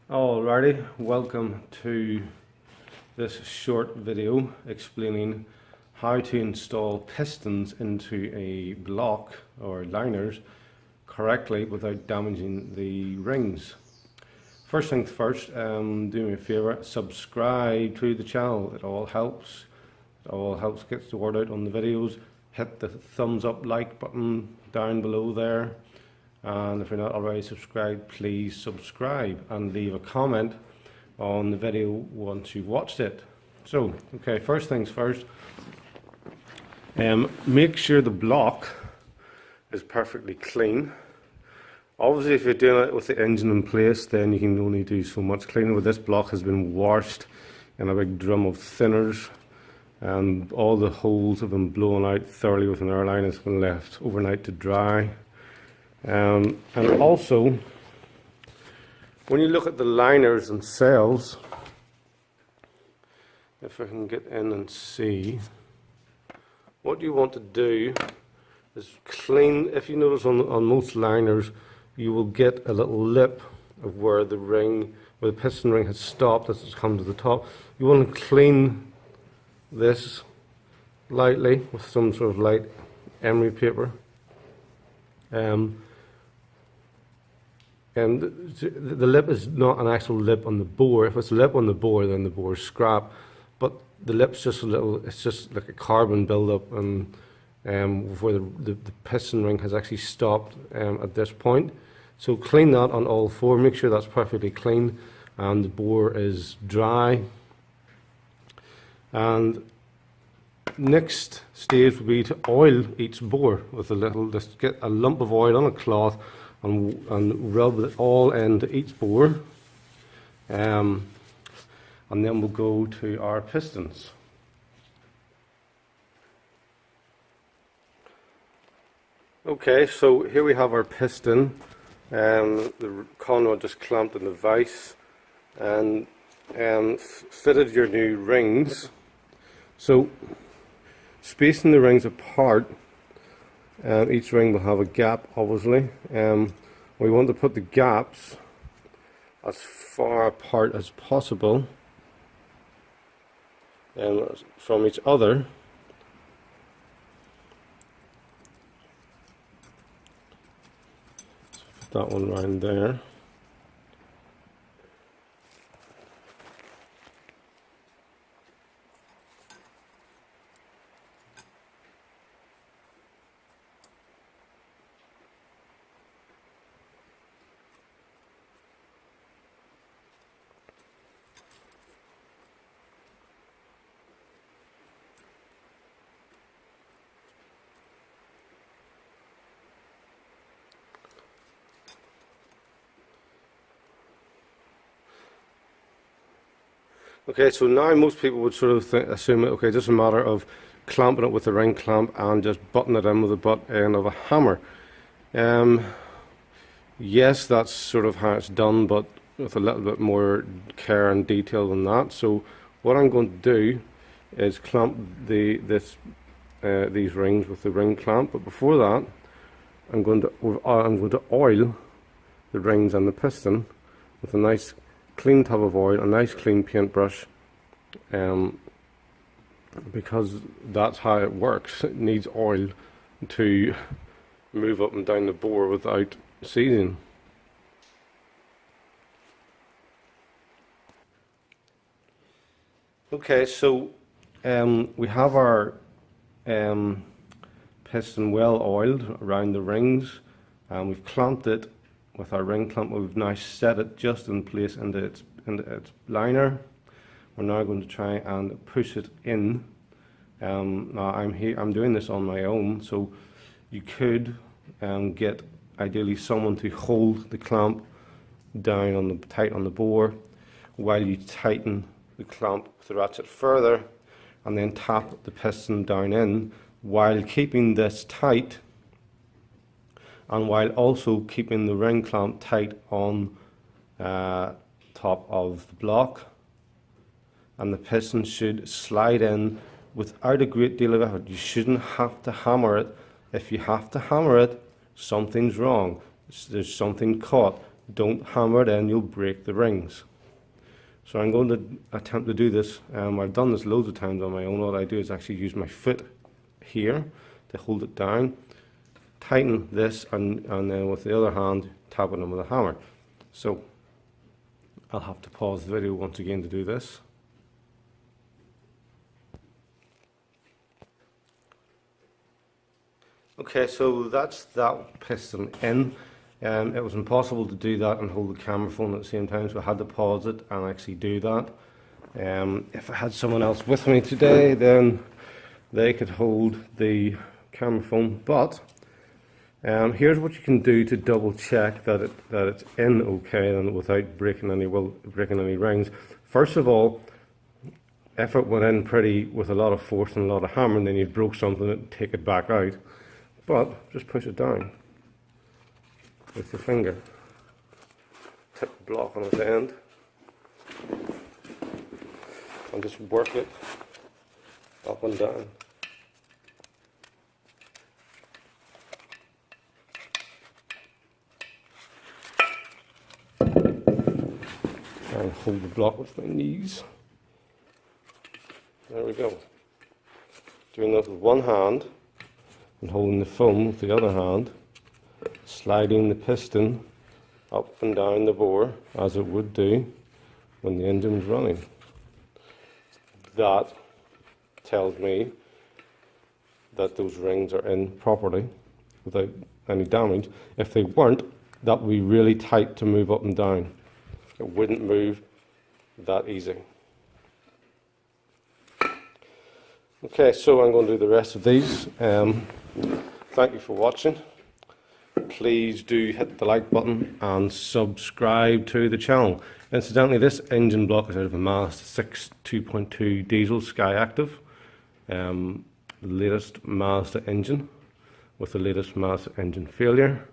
Alrighty, welcome to this short video explaining how to install pistons into a block or liners correctly without damaging the rings. First things first, do me a favour, subscribe to the channel. It all helps. Gets the word out on the videos. Hit the thumbs up like button down below there. And if you're not already subscribed, please subscribe and leave a comment on the video once you've watched it. So, okay, first things first, make sure the block is perfectly clean. Obviously, if you're doing it with the engine in place, then you can only do so much cleaning, but this block has been washed in a big drum of thinners, and all the holes have been blown out thoroughly with an airline. It's been left overnight to dry. And also, when you look at the liners themselves, if I can get in and see, what you want to do is clean. If you notice on most liners, you will get a little lip of where the piston ring has stopped as it's come to the top. You want to clean this lightly with some sort of light emery paper. And the lip is not an actual lip on the bore. If it's a lip on the bore, then the bore is scrap. But the lip's just it's just like a carbon buildup, and where the piston ring has actually stopped at this point. So clean that on all four. Make sure that's perfectly clean and the bore is dry. And next stage would be to oil each bore with just get a lump of oil on a cloth and rub it all into each bore, and then we'll go to our pistons. Okay, so here we have our piston. The conrod just clamped in the vise and fitted your new rings. So spacing the rings apart, each ring will have a gap, obviously. We want to put the gaps as far apart as possible from each other. So put that one round there. Okay, so now most people would sort of assume, okay, just a matter of clamping it with a ring clamp and just butting it in with the butt end of a hammer. Yes, that's sort of how it's done, but with a little bit more care and detail than that. So what I'm going to do is clamp these rings with the ring clamp, but before that, I'm going to oil the rings and the piston with a nice clean tub of oil, a nice clean paintbrush, because that's how it works. It needs oil to move up and down the bore without seizing. Okay, so we have our piston well oiled around the rings, and we've clamped it with our ring clamp. We've now set it just in place into its liner. We're now going to try and push it in. Now I'm doing this on my own, so you could get ideally someone to hold the clamp down tight on the bore while you tighten the clamp with the ratchet further, and then tap the piston down in while keeping this tight, and while also keeping the ring clamp tight on top of the block. And the piston should slide in without a great deal of effort. You shouldn't have to hammer it. If you have to hammer it, something's wrong. There's something caught. don't hammer it in, you'll break the rings. So I'm going to attempt to do this. I've done this loads of times on my own. What I do is actually use my foot here to hold it down, tighten this, and then with the other hand tap it in with a hammer. So I'll have to pause the video once again to do this. Okay, so that's that piston in. It was impossible to do that and hold the camera phone at the same time, so I had to pause it and actually do that. If I had someone else with me today, then they could hold the camera phone. But here's what you can do to double check that it's in okay and without breaking any rings. First of all, if it went in with a lot of force and a lot of hammering, then you've broke something and take it back out. But just push it down with your finger. Tip the block on its end and just work it up and down. Try and hold the block with my knees. There we go. Doing that with one hand and holding the foam with the other hand, sliding the piston up and down the bore as it would do when the engine's running. That tells me that those rings are in properly without any damage. If they weren't, that would be really tight to move up and down. It wouldn't move that easy. Okay, so I'm going to do the rest of these. Thank you for watching. Please do hit the like button and subscribe to the channel. Incidentally, this engine block is out of a Mazda 6 2.2 diesel Sky Active. The latest Mazda engine with the latest Mazda engine failure.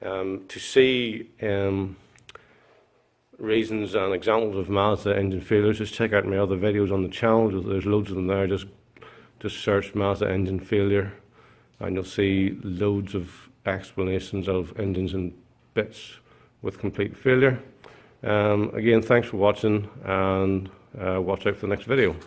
To see reasons and examples of Mazda engine failures, just check out my other videos on the channel. There's loads of them there. Just search Mazda engine failure and you'll see loads of explanations of engines and bits with complete failure. Again, thanks for watching, and watch out for the next video.